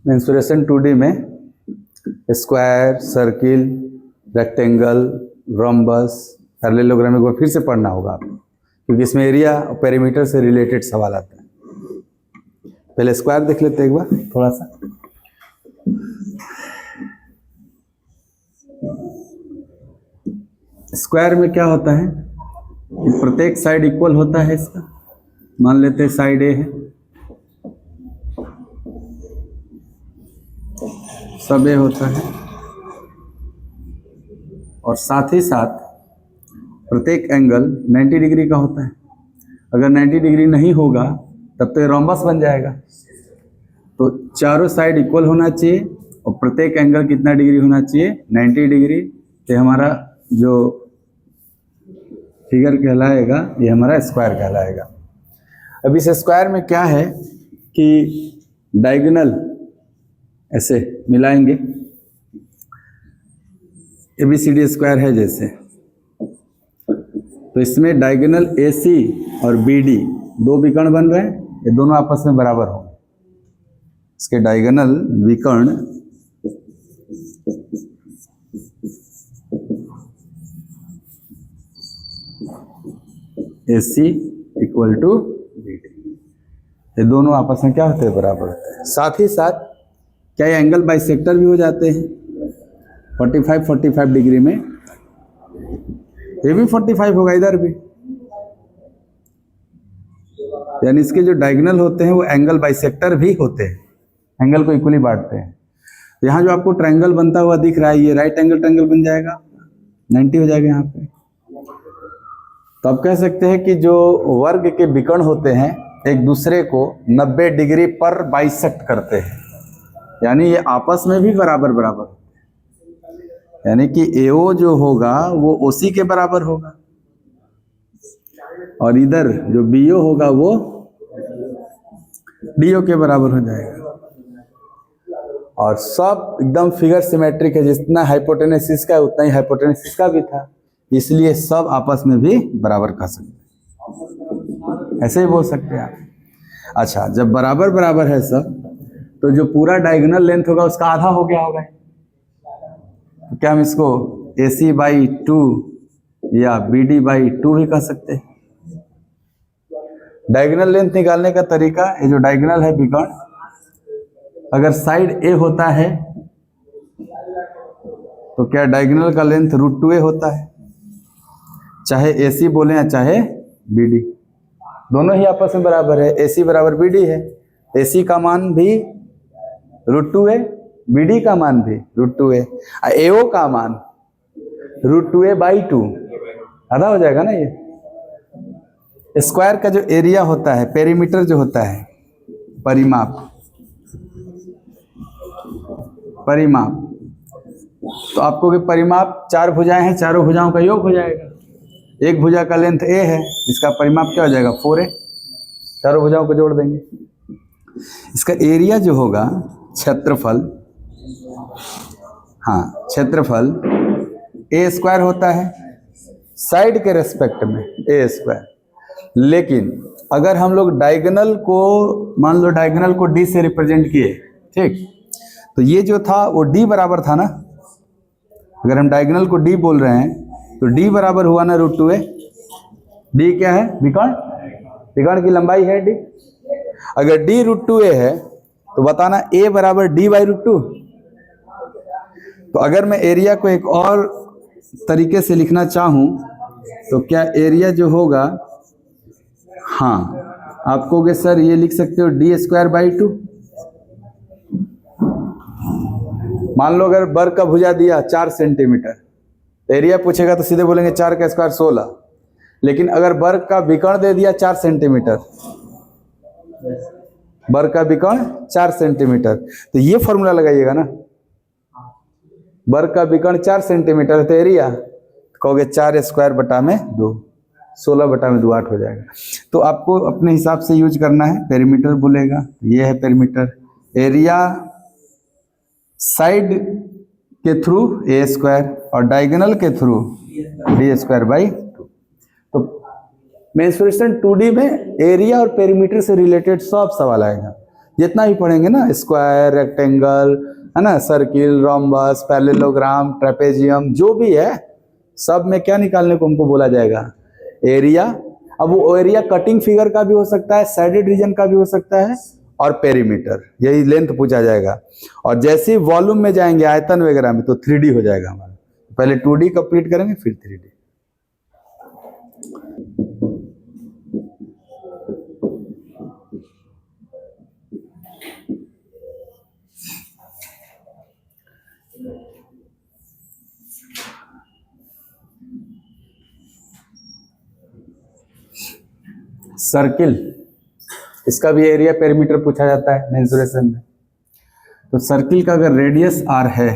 Mensuration 2D में square, circle, rectangle, rhombus, parallelogram को फिर से पढ़ना होगा आपको, क्योंकि इसमें एरिया और पेरीमीटर से रिलेटेड सवाल आता है। पहले स्क्वायर देख लेते हैं एक बार थोड़ा सा। स्क्वायर में क्या होता है कि प्रत्येक साइड इक्वल होता है इसका। मान लेते हैं साइड ए है, सब ए होता है, और साथ ही साथ प्रत्येक एंगल 90 डिग्री का होता है। अगर 90 डिग्री नहीं होगा तब तो ये रोम्बस बन जाएगा। तो चारों साइड इक्वल होना चाहिए और प्रत्येक एंगल कितना डिग्री होना चाहिए, 90 डिग्री। तो हमारा जो फिगर कहलाएगा ये हमारा स्क्वायर कहलाएगा। अब इस स्क्वायर में क्या है कि डायगोनल ऐसे मिलाएंगे, ABCD स्क्वायर है जैसे, तो इसमें डायगोनल AC और BD दो विकर्ण बन रहे हैं, ये दोनों आपस में बराबर होंगे। इसके डायगोनल विकर्ण AC इक्वल टू BD, ये दोनों आपस में क्या होते हैं, बराबर होते हैं। साथ ही साथ क्या ये एंगल बाइसेक्टर भी हो जाते हैं 45 डिग्री में, ये भी 45 होगा इधर भी, यानी इसके जो डायगोनल होते हैं वो एंगल बाइसेक्टर भी होते हैं, एंगल को इक्वली बांटते हैं। यहाँ जो आपको ट्रायंगल बनता हुआ दिख रहा है ये राइट एंगल ट्रायंगल बन जाएगा, 90 हो जाएगा यहाँ पे। तो आप कह सकते हैं कि जो वर्ग के विकर्ण होते हैं एक दूसरे को 90 डिग्री पर बाइसेक्ट करते हैं, यानी ये आपस में भी बराबर बराबर होते हैं, यानी कि AO जो होगा वो OC के बराबर होगा और इधर जो BO होगा वो DO के बराबर हो जाएगा। और सब एकदम फिगर सिमेट्रिक है, जितना हाइपोटेनेसिस का उतना ही हाइपोटेनेसिस का भी था, इसलिए सब आपस में भी बराबर कर सकते हैं, ऐसे ही बोल सकते हैं आप। अच्छा, जब बराबर बराबर है सब, तो जो पूरा डायगोनल लेंथ होगा उसका आधा हो गया होगा। तो क्या हम इसको AC/2 या BD/2 भी कह सकते हैं। डायगोनल लेंथ निकालने का तरीका, ये जो डायगोनल है विकर्ण, अगर साइड A होता है तो क्या डायगोनल का लेंथ √2a होता है, चाहे AC बोले या चाहे BD, दोनों ही आपस में बराबर है। AC बराबर BD है, AC का मान भी √2a, BD का मान भी √2a, AO का मान √2a/2, आधा हो जाएगा ना। ये स्क्वायर का जो एरिया होता है, पेरीमीटर जो होता है, परिमाप, तो आपको कि परिमाप 4 भुजाएं हैं, चारों भुजाओं का योग हो जाएगा। एक भुजा का लेंथ A है, इसका परिमाप क्या हो जाएगा, 4a, चारों भुजाओं को जोड़ देंगे। इसका एरिया जो होगा, क्षेत्रफल, हाँ क्षेत्रफल A² होता है साइड के रेस्पेक्ट में, A²। लेकिन अगर हम लोग डायगोनल को, मान लो डायगोनल को D से रिप्रेजेंट किए, ठीक, तो ये जो था वो D बराबर था ना। अगर हम डायगोनल को D बोल रहे हैं तो D बराबर हुआ ना √2a। D क्या है, विकर्ण, विकर्ण की लंबाई है D। अगर D √2a है तो बताना A बराबर D/√2। तो अगर मैं एरिया को एक और तरीके से लिखना चाहूं तो क्या एरिया जो होगा, हाँ आप कहोगे सर ये लिख सकते हो D²/2। मान लो अगर वर्ग का भुजा दिया 4 सेंटीमीटर, एरिया पूछेगा तो सीधे बोलेंगे 4 का स्क्वायर 16। लेकिन अगर वर्ग का विकर्ण दे दिया 4 सेंटीमीटर, वर्ग का विकर्ण 4 सेंटीमीटर, तो ये फॉर्मूला लगाइएगा ना, वर्ग का विकर्ण 4 सेंटीमीटर तो एरिया कहोगे 4² 16/2, 8 हो जाएगा। तो आपको अपने हिसाब से यूज करना है। पेरीमीटर बोलेगा, ये है पेरीमीटर, एरिया साइड के थ्रू A² और डायगोनल के थ्रू डी स्क्वायर बाई 2। तो मेंसुरेशन 2D में एरिया और पेरीमीटर से रिलेटेड सब सवाल आएगा, जितना भी पढ़ेंगे ना, स्क्वायर, रेक्टेंगल, है ना, सर्किल, रोम्बस, पैरेललोग्राम, ट्रेपेजियम, जो भी है सब में क्या निकालने को हमको बोला जाएगा, एरिया। अब वो एरिया कटिंग फिगर का भी हो सकता है, साइडेड रीजन का भी हो सकता है, और पेरीमीटर, यही लेंथ पूछा जाएगा। और जैसे ही वॉल्यूम में जाएंगे, आयतन वगैरह में, तो 3D हो जाएगा हमारा। पहले 2D कंप्लीट करेंगे, फिर 3D। सर्किल, इसका भी एरिया पेरीमीटर पूछा जाता है मेंसुरेशन में। तो सर्किल का अगर रेडियस r है,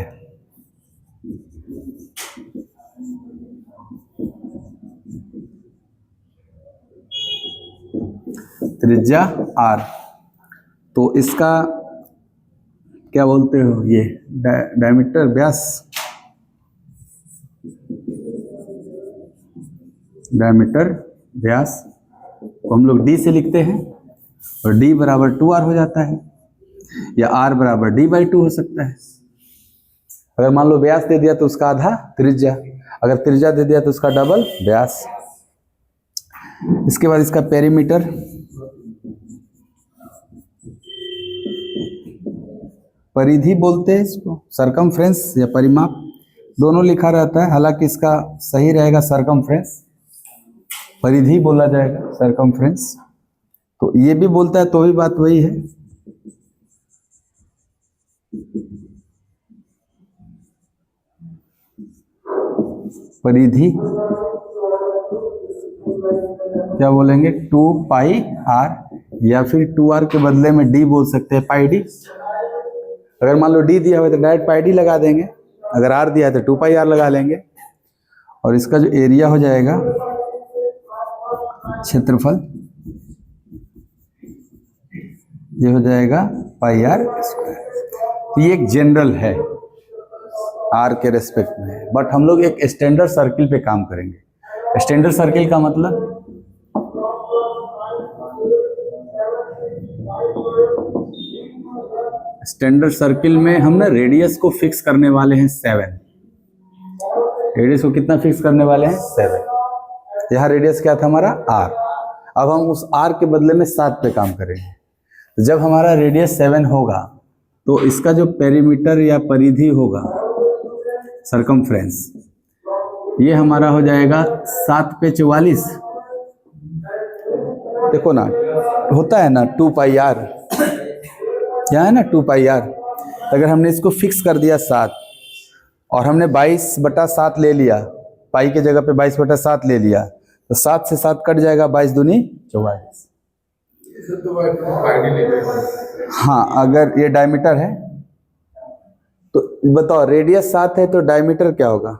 त्रिज्या r, तो इसका क्या बोलते हो, ये डायमीटर, व्यास, डायमीटर व्यास को हम लोग d से लिखते हैं, और d बराबर 2r हो जाता है, या r बराबर d बाई 2 हो सकता है। अगर मान लो व्यास दे दिया तो उसका आधा त्रिज्या, अगर त्रिज्या दे दिया तो उसका डबल व्यास। इसके बाद इसका पेरीमीटर, परिधि बोलते हैं इसको, सरकमफ्रेंस या परिमाप, दोनों लिखा रहता है, हालांकि इसका सही रहेगा सरकमफ्रेंस, परिधि बोला जाएगा, सरकमफ्रेंस। तो ये भी बोलता है तो भी बात वही है। परिधि क्या बोलेंगे, 2 पाई r, या फिर 2r के बदले में d बोल सकते हैं, पाई d। अगर मान लो d दिया हुआ है तो डायरेक्ट पाई d लगा देंगे, अगर r दिया है तो 2 पाई r लगा लेंगे। और इसका जो एरिया हो जाएगा, क्षेत्रफल, ये हो जाएगा पाई r स्क्वायर। ये एक जनरल है r के रेस्पेक्ट में, बट हम लोग एक स्टैंडर्ड सर्किल पे काम करेंगे। स्टैंडर्ड सर्किल का मतलब, स्टैंडर्ड सर्किल में हम ना रेडियस को फिक्स करने वाले हैं 7। रेडियस को कितना फिक्स करने वाले हैं, 7। यहाँ रेडियस क्या था हमारा, r। अब हम उस r के बदले में 7 पे काम करेंगे। जब हमारा रेडियस 7 होगा तो इसका जो पेरीमीटर या परिधि होगा, सरकमफ्रेंस, ये हमारा हो जाएगा 7 पे 44। देखो ना, होता है ना 2 पाई r, यहाँ है ना 2 पाई r। तो अगर हमने इसको फिक्स कर दिया 7, और हमने 22/7 ले लिया, पाई के जगह पे 22/7 ले लिया, तो 7 से 7 कट जाएगा, 22 दूनी 44। हाँ, अगर ये डायमीटर है तो बताओ, रेडियस 7 है तो डायमीटर क्या होगा,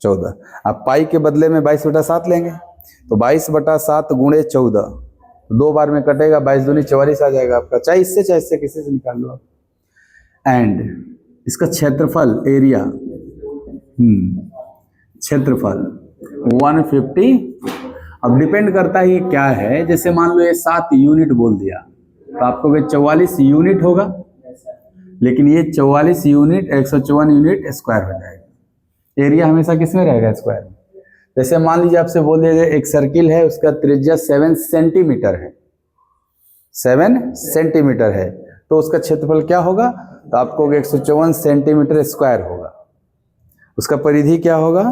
14। अब पाई के बदले में 22/7 लेंगे, तो 22/7 गुणे 14, 2 बार में कटेगा, 22 दूनी 44 आ जाएगा आपका। चाहे इससे किसी से निकाल लो आप। एंड इसका क्षेत्रफल, एरिया, क्षेत्रफल 150। अब डिपेंड करता है ये क्या है, जैसे मान लो ये 7 यूनिट बोल दिया तो आपको 44 यूनिट होगा, लेकिन ये 44 यूनिट 154 यूनिट स्क्वायर हो जाएगा। एरिया हमेशा किस में रहेगा, स्क्वायर में। जैसे मान लीजिए आपसे बोल दिया जाए एक सर्किल है, उसका त्रिज्या 7 सेंटीमीटर है, 7 सेंटीमीटर है, तो उसका क्षेत्रफल क्या होगा, तो आपको 154 सेंटीमीटर स्क्वायर होगा। उसका परिधि क्या होगा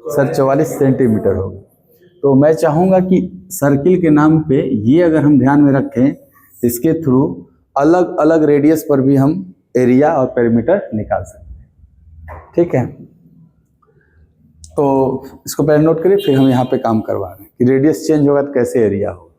सर, 44 सेंटीमीटर होगा। तो मैं चाहूँगा कि सर्किल के नाम पे ये अगर हम ध्यान में रखें, तो इसके थ्रू अलग अलग रेडियस पर भी हम एरिया और पेरीमीटर निकाल सकते हैं। ठीक है, तो इसको पहले नोट करिए, फिर हम यहाँ पे काम करवा रहे हैं कि रेडियस चेंज होगा तो कैसे एरिया होगा।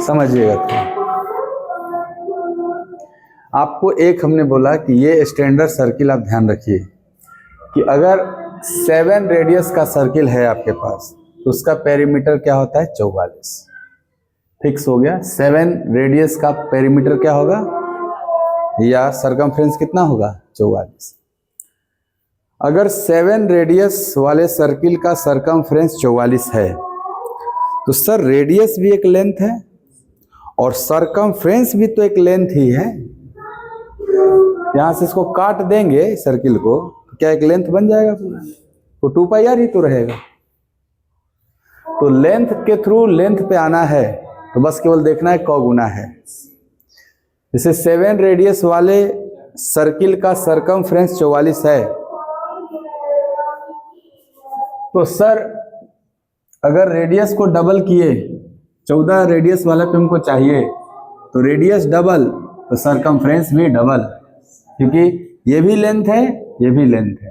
समझिएगा। आपको एक हमने बोला कि ये स्टैंडर्ड सर्किल आप ध्यान रखिए कि अगर 7 रेडियस का सर्किल है आपके पास तो उसका पेरीमीटर क्या होता है 44। फिक्स हो गया। 7 रेडियस का पेरीमीटर क्या होगा या सरकमफ्रेंस कितना होगा 44। अगर 7 रेडियस वाले सर्किल का सरकमफ्रेंस 44 है तो सर रेडियस भी एक लेंथ है और सरकमफ्रेंस भी तो एक लेंथ ही है। यहां से इसको काट देंगे सर्किल को तो क्या एक लेंथ बन जाएगा पूरा, तो 2πr ही तो रहेगा। तो लेंथ के थ्रू लेंथ पे आना है तो बस केवल देखना है कौ गुना है। जैसे 7 रेडियस वाले सर्किल का सरकमफ्रेंस 44 है तो सर अगर रेडियस को डबल किए 14 रेडियस वाला पे हमको चाहिए तो रेडियस डबल तो सरकमफ्रेंस भी डबल, क्योंकि ये भी लेंथ है ये भी लेंथ है।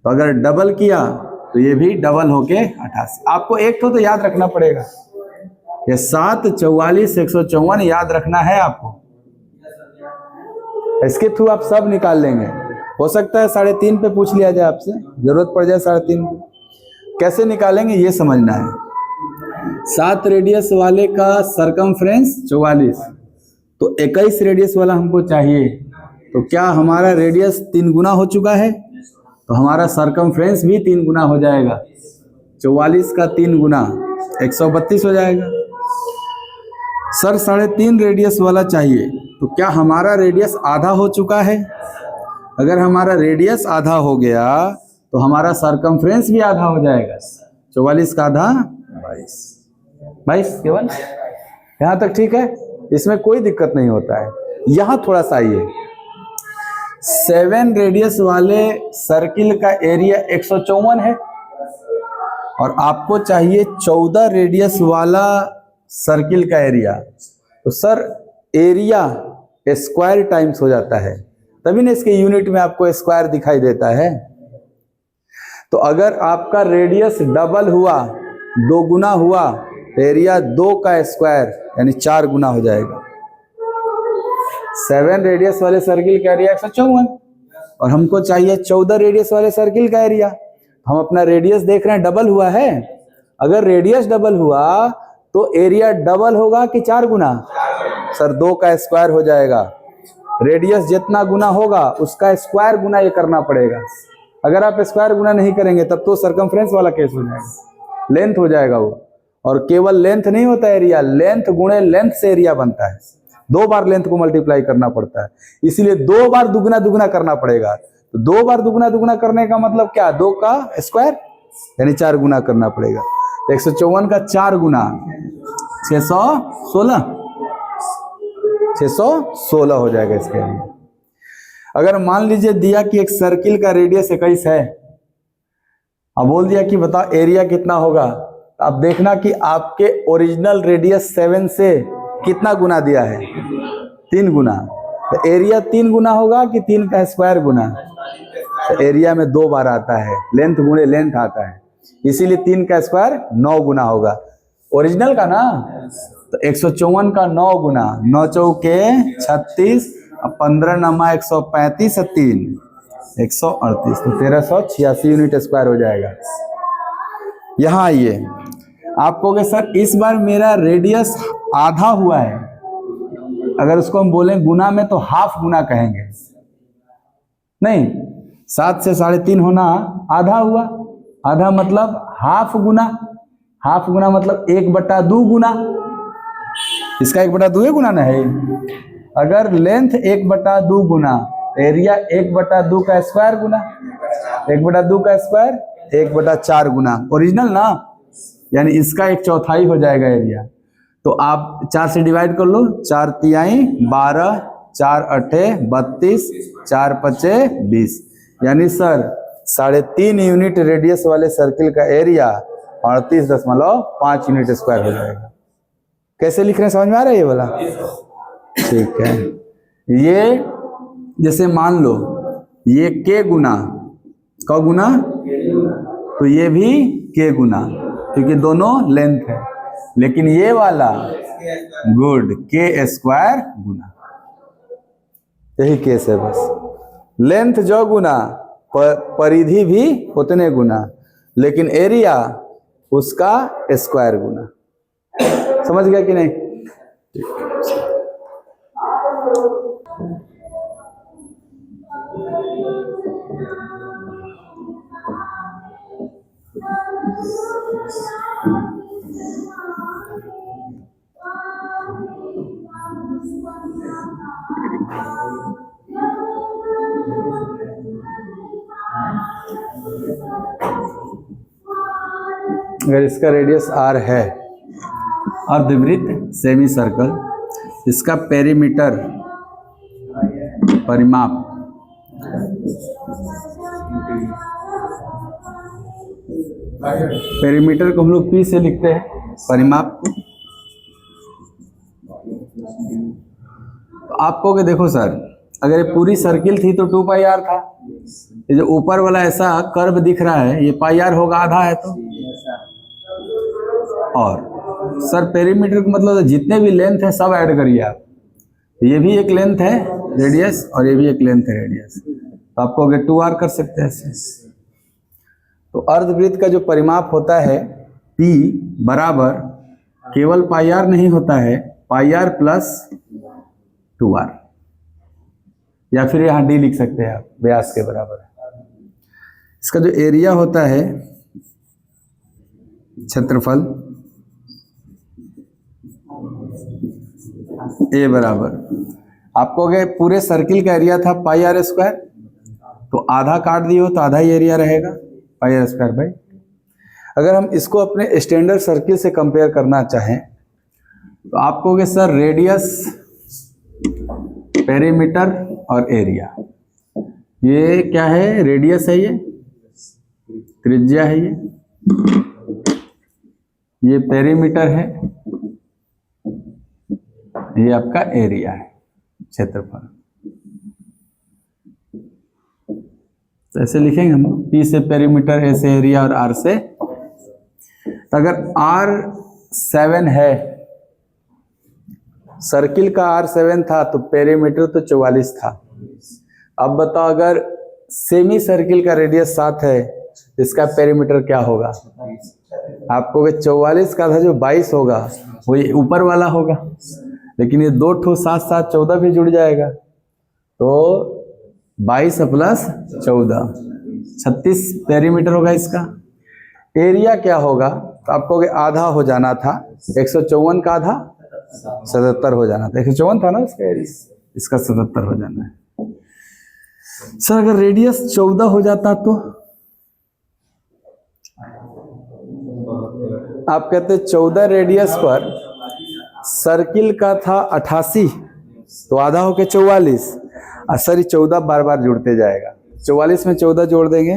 तो अगर डबल किया तो ये भी डबल होके 88। आपको एक तो याद रखना पड़ेगा, ये 7 44 154 याद रखना है आपको। इसके थ्रू आप सब निकाल लेंगे। हो सकता है 3.5 पे पूछ लिया जाए आपसे, जरूरत पड़ जाए 3.5 पे, कैसे निकालेंगे ये समझना है। 7 रेडियस वाले का सरकमफ्रेंस 44 तो 21 रेडियस वाला हमको चाहिए, तो क्या हमारा रेडियस 3 गुना हो चुका है तो हमारा सरकमफ्रेंस भी 3 गुना हो जाएगा। 44 का 3 गुना 132 हो जाएगा। सर 3.5 रेडियस वाला चाहिए तो क्या हमारा रेडियस आधा हो चुका है? अगर हमारा रेडियस आधा हो गया तो हमारा सरकमफ्रेंस भी आधा हो जाएगा। 44 का आधा 22 केवल यहां तक ठीक है, इसमें कोई दिक्कत नहीं होता है। यहां थोड़ा सा आइए, 7 रेडियस वाले सर्किल का एरिया 154 है और आपको चाहिए 14 रेडियस वाला सर्किल का एरिया। तो सर एरिया स्क्वायर टाइम्स हो जाता है, तभी ना इसके यूनिट में आपको स्क्वायर दिखाई देता है। तो अगर आपका रेडियस डबल हुआ 2 गुना हुआ तो एरिया 2 का स्क्वायर यानी 4 गुना हो जाएगा। 7 रेडियस वाले सर्किल का एरिया 154 और हमको चाहिए 14 रेडियस वाले सर्किल का एरिया। हम अपना रेडियस देख रहे हैं डबल हुआ है। अगर रेडियस डबल हुआ तो एरिया डबल होगा कि 4 गुना? सर 2 का स्क्वायर हो जाएगा। रेडियस जितना गुना होगा उसका स्क्वायर गुना ये करना पड़ेगा। अगर आप स्क्वायर गुना नहीं करेंगे तब तो सरकमफ्रेंस वाला केस हो जाएगा, लेंथ हो जाएगा वो। और केवल लेंथ नहीं होता एरिया, लेंथ गुणे लेंथ से एरिया बनता है। 2 बार लेंथ को मल्टीप्लाई करना पड़ता है, इसीलिए 2 बार दुगना दुगना करना पड़ेगा। तो 2 बार दुगना दुगना करने का मतलब क्या? 2 का स्क्वायर यानी 4 गुना करना पड़ेगा। 154 का 4 गुना 616 हो जाएगा इसके लिए। अगर मान लीजिए दिया कि एक सर्किल का रेडियस 21 है, अब बोल दिया कि बताओ एरिया कितना होगा, तो अब देखना कि आपके ओरिजिनल रेडियस 7 से कितना गुना दिया है? 3 गुना। तो एरिया 3 गुना होगा कि 3 का स्क्वायर गुना? तो एरिया में 2 बार आता है, लेंथ गुणे लेंथ आता है, इसीलिए 3 का स्क्वायर 9 गुना होगा ओरिजिनल का ना। तो 154 का 9 गुना, 9 चौके 36, 15 नमा 135 3 138, तो 1386 यूनिट स्क्वायर हो जाएगा। यहाँ आइए, आप कहोगे सर इस बार मेरा रेडियस आधा हुआ है, अगर उसको हम बोलें गुना में तो हाफ गुना कहेंगे। नहीं, 7 से 3.5 होना आधा हुआ, आधा मतलब हाफ गुना, हाफ गुना मतलब 1/2 गुना। इसका 1/2 गुना ना है। अगर लेंथ 1/2 गुना, एरिया 1/2 का स्क्वायर गुना, 1/2 का स्क्वायर 1/4 गुना ओरिजिनल ना, यानी इसका 1/4 हो जाएगा एरिया। तो आप 4 से डिवाइड कर लो, 4 तिहाई 12, 4 अठे 32, 4 पचे 20, यानी सर 3.5 यूनिट रेडियस वाले सर्किल का एरिया 38.5 यूनिट स्क्वायर हो जाएगा। कैसे लिख रहे हैं, समझ में आ रहा है ये वाला? ठीक है। ये जैसे मान लो ये k गुना, क गुना, तो ये भी k गुना, क्योंकि दोनों लेंथ है। लेकिन ये वाला गुड k स्क्वायर गुना, यही केस है बस। लेंथ जो गुना, परिधि भी उतने गुना, लेकिन एरिया उसका स्क्वायर गुना। समझ गया कि नहीं? अगर इसका रेडियस r है, अर्धवृत्त सेमी सर्कल, इसका पेरीमीटर परिमाप पेरीमीटर को हम लोग p से लिखते हैं, परिमाप को। तो आप कहोगे देखो सर, अगर ये पूरी सर्किल थी तो 2 पाई r था, ये जो ऊपर वाला ऐसा कर्व दिख रहा है ये पाई r होगा, आधा है तो। और सर पेरीमीटर का मतलब जितने भी लेंथ है सब ऐड करिए आप। ये भी एक लेंथ है रेडियस और ये भी एक लेंथ है रेडियस, तो आपको अगर 2r कर सकते हैं ऐसे। तो अर्धवृत्त का जो परिमाप होता है P बराबर केवल पाई r नहीं होता है, पाई r प्लस 2r, या फिर यहाँ d लिख सकते हैं आप, व्यास के बराबर है। इसका जो एरिया होता है, क्षेत्रफल, ए बराबर, आपको अगर पूरे सर्किल का एरिया था पाई r स्क्वायर, तो आधा काट दिए तो आधा ही एरिया रहेगा पाई r स्क्वायर बाई। अगर हम इसको अपने स्टैंडर्ड सर्किल से कंपेयर करना चाहें तो आप कहोगे सर रेडियस, पेरीमीटर और एरिया, ये क्या है? रेडियस है, ये त्रिज्या है, ये पेरीमीटर है, ये आपका एरिया है, क्षेत्रफल। तो ऐसे लिखेंगे हम, P से पेरीमीटर, A से एरिया और R से। तो अगर R 7 है, सर्किल का R 7 था तो पेरीमीटर तो 44 था। अब बताओ अगर सेमी सर्किल का रेडियस 7 है, इसका पेरीमीटर क्या होगा? आपको 44 का था जो 22 होगा वही ऊपर वाला होगा, लेकिन ये 2 ठो 7 7 14 भी जुड़ जाएगा, तो 22 प्लस 14 36 पेरीमीटर होगा इसका। एरिया क्या होगा? तो आपको आधा हो जाना था, 154 का आधा 77 हो जाना था, 154 था ना इसका एरिया, इसका 77 हो जाना है। सर अगर रेडियस 14 हो जाता तो आप कहते 14 रेडियस पर सर्किल का था 88, तो आधा होके 44, और सर 14 बार बार जुड़ते जाएगा, 44 में 14 जोड़ देंगे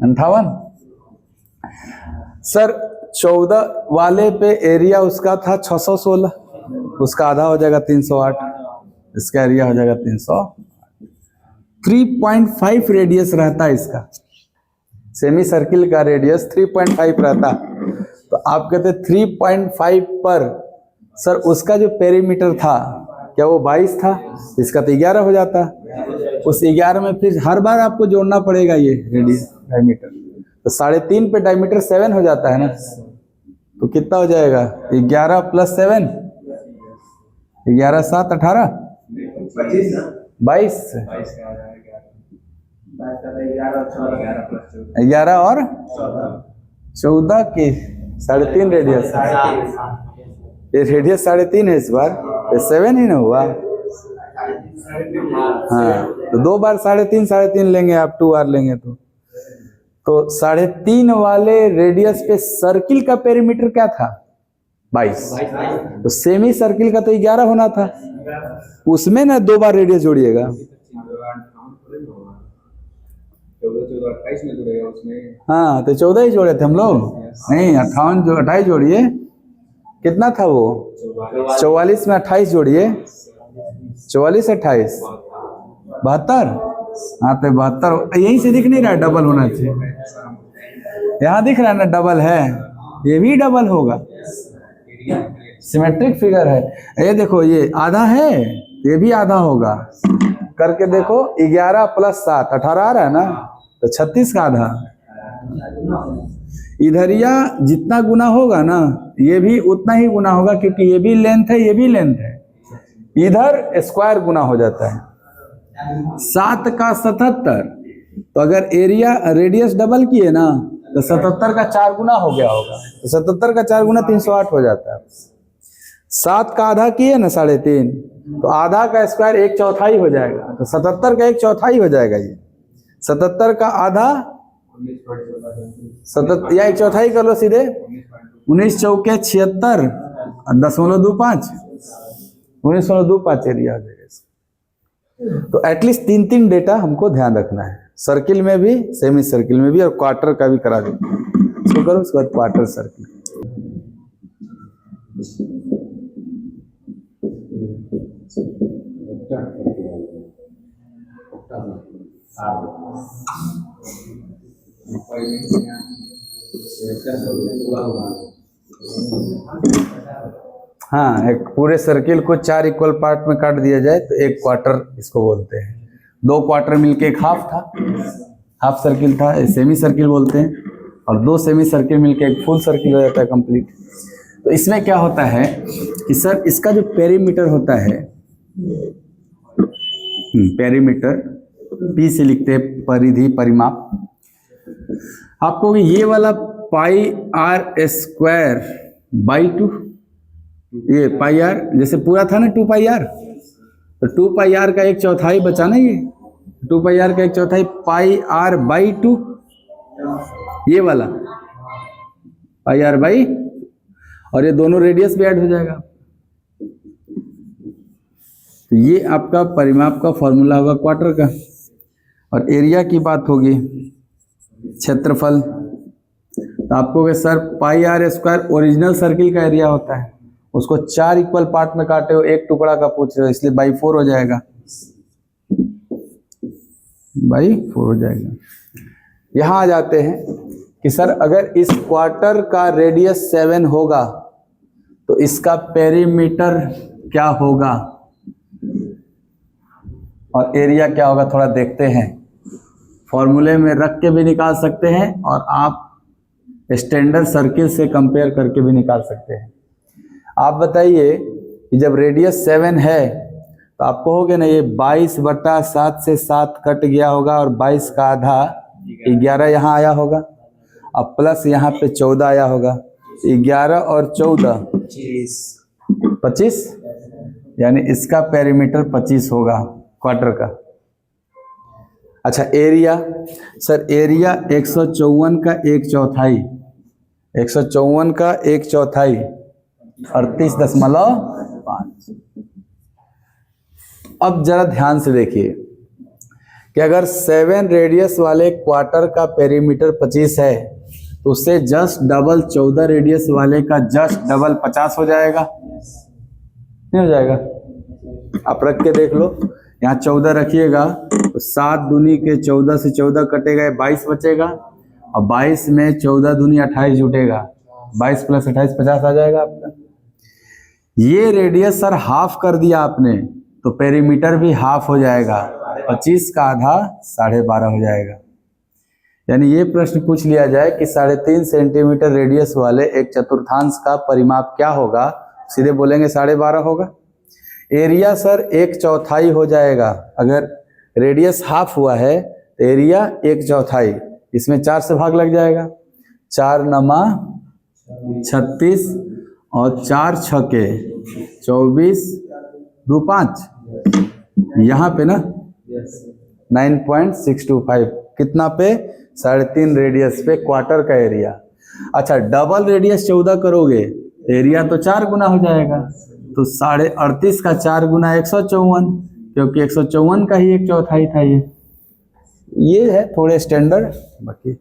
58। सर 14 वाले पे एरिया उसका था 616, उसका आधा हो जाएगा 308, इसका एरिया हो जाएगा 300। 3.5 रेडियस रहता है इसका, सेमी सर्किल का रेडियस 3.5 रहता, तो आप कहते 3.5 पर सर उसका जो पेरीमीटर था क्या वो 22 था, इसका तो 11 हो जाता। उस 11 में फिर हर बार आपको जोड़ना पड़ेगा ये रेडियस डायमीटर, तो 3.5 पे डायमीटर 7 हो जाता है ना, तो कितना हो जाएगा? 11 प्लस 7, 11 7 18 22, 11 और 14 के 3.5 रेडियस है, ये रेडियस 3.5 है इस बार, ये 7 ही ना हुआ। हाँ तो 2 बार 3.5 3.5 लेंगे आप, 2r लेंगे तो 3.5 वाले रेडियस पे सर्किल का पेरीमीटर क्या था? 22, तो सेमी सर्किल का तो 11 होना था, उसमें ना 2 बार रेडियस जोड़िएगा। हाँ तो 14 ही जोड़े थे हम लोग, नहीं 58 जो 28 जोड़िए, कितना था वो? 44 में 28 जोड़िए, 44 28 72, हाँ तो 72 यहीं से दिख नहीं रहा है, डबल होना चाहिए। यहाँ दिख रहा है ना डबल है, ये भी डबल होगा, सिमेट्रिक फिगर है। ये देखो ये आधा है, ये भी आधा होगा, करके देखो 11 + 7 18 आ रहा है ना, तो 36 का आधा। इधरिया जितना गुना होगा ना ये भी उतना ही गुना होगा, क्योंकि ये भी लेंथ है ये भी लेंथ है, इधर स्क्वायर गुना हो जाता है। 7 का 77, तो अगर एरिया रेडियस डबल किए ना तो 77 का 4 गुना हो गया होगा, तो 77 का 4 गुना 308 हो जाता है। 7 का आधा किए ना 3.5, तो आधा का स्क्वायर 1/4 हो जाएगा, तो 77 का 1/4 हो जाएगा। ये 77 का आधा 77 या 1/4 कर लो सीधे, 19 चौके 76 और 10.25 19.25 एरिया हो जाएगा। तो एटलीस्ट 3 डेटा हमको ध्यान रखना है, सर्किल में भी, सेमी सर्किल में भी, और क्वार्टर का भी करा दो। इसको करो, उसके बाद क्वार्टर सर्किल। हाँ, एक पूरे सर्किल को 4 इक्वल पार्ट में काट दिया जाए तो एक क्वार्टर इसको बोलते हैं। 2 क्वार्टर मिलके एक हाफ था, हाफ सर्किल था, सेमी सर्किल बोलते हैं, और 2 सेमी सर्किल मिलके एक फुल सर्किल हो जाता है कंप्लीट। तो इसमें क्या होता है कि सर इसका जो पेरीमीटर होता है, पेरीमीटर पी से लिखते हैं, परिधि परिमाप, आपको ये वाला πr²/2, ये πr जैसे पूरा था ना 2πr, तो 2πr का 1/4 बचा ना, ये 2πr का 1/4 πr/2, ये वाला πr/, और ये दोनों रेडियस भी ऐड हो जाएगा। तो ये आपका परिमाप का फॉर्मूला होगा क्वार्टर का। और एरिया की बात होगी, क्षेत्रफल, तो आपको कि सर πr² ओरिजिनल सर्किल का एरिया होता है, उसको 4 इक्वल पार्ट में काटे हो, एक टुकड़ा का पूछ रहे हो, इसलिए /4 हो जाएगा, /4 हो जाएगा। यहाँ आ जाते हैं कि सर अगर इस क्वार्टर का रेडियस 7 होगा तो इसका पेरीमीटर क्या होगा और एरिया क्या होगा, थोड़ा देखते हैं। फॉर्मूले में रख के भी निकाल सकते हैं और आप स्टैंडर्ड सर्किल से कंपेयर करके भी निकाल सकते हैं। आप बताइए कि जब रेडियस 7 है तो आप कहोगे ना ये 22/7 से 7 कट गया होगा और 22 का आधा 11 यहाँ आया होगा, अब प्लस यहाँ पे 14 आया होगा, 11 और 14 25, यानी इसका पेरीमीटर 25 होगा क्वार्टर का। अच्छा एरिया, सर एरिया 154 का 1/4, 154 का 1/4 38.5। अब जरा ध्यान से देखिए कि अगर 7 रेडियस वाले क्वार्टर का पेरीमीटर 25 है तो उससे जस्ट डबल 14 रेडियस वाले का जस्ट डबल 50 हो जाएगा, नहीं हो जाएगा? आप रख के देख लो, यहाँ 14 रखिएगा तो 7 दूनी के 14 से 14 कटेगा, 22 बचेगा, और 22 में 14 दूनी 28 जुटेगा, 22 + 28 50 आ जाएगा आपका। ये रेडियस सर हाफ कर दिया आपने तो पेरीमीटर भी हाफ हो जाएगा, 25 का आधा 12.5 हो जाएगा। यानी ये प्रश्न पूछ लिया जाए कि 3.5 सेंटीमीटर रेडियस वाले एक चतुर्थांश का परिमाप क्या होगा, सीधे बोलेंगे 12.5 होगा। एरिया सर 1/4 हो जाएगा, अगर रेडियस हाफ हुआ है तो एरिया 1/4, इसमें 4 से भाग लग जाएगा, 4 9 36 और 4 6 24 2 5, यहाँ पे ना 9.625, कितना पे 3.5 रेडियस पे क्वार्टर का एरिया। अच्छा डबल रेडियस 14 करोगे एरिया तो 4 गुना हो जाएगा, तो 38.5 का 4 गुना 154, क्योंकि 154 का ही 1/4 था ये है थोड़े स्टैंडर्ड। बाकी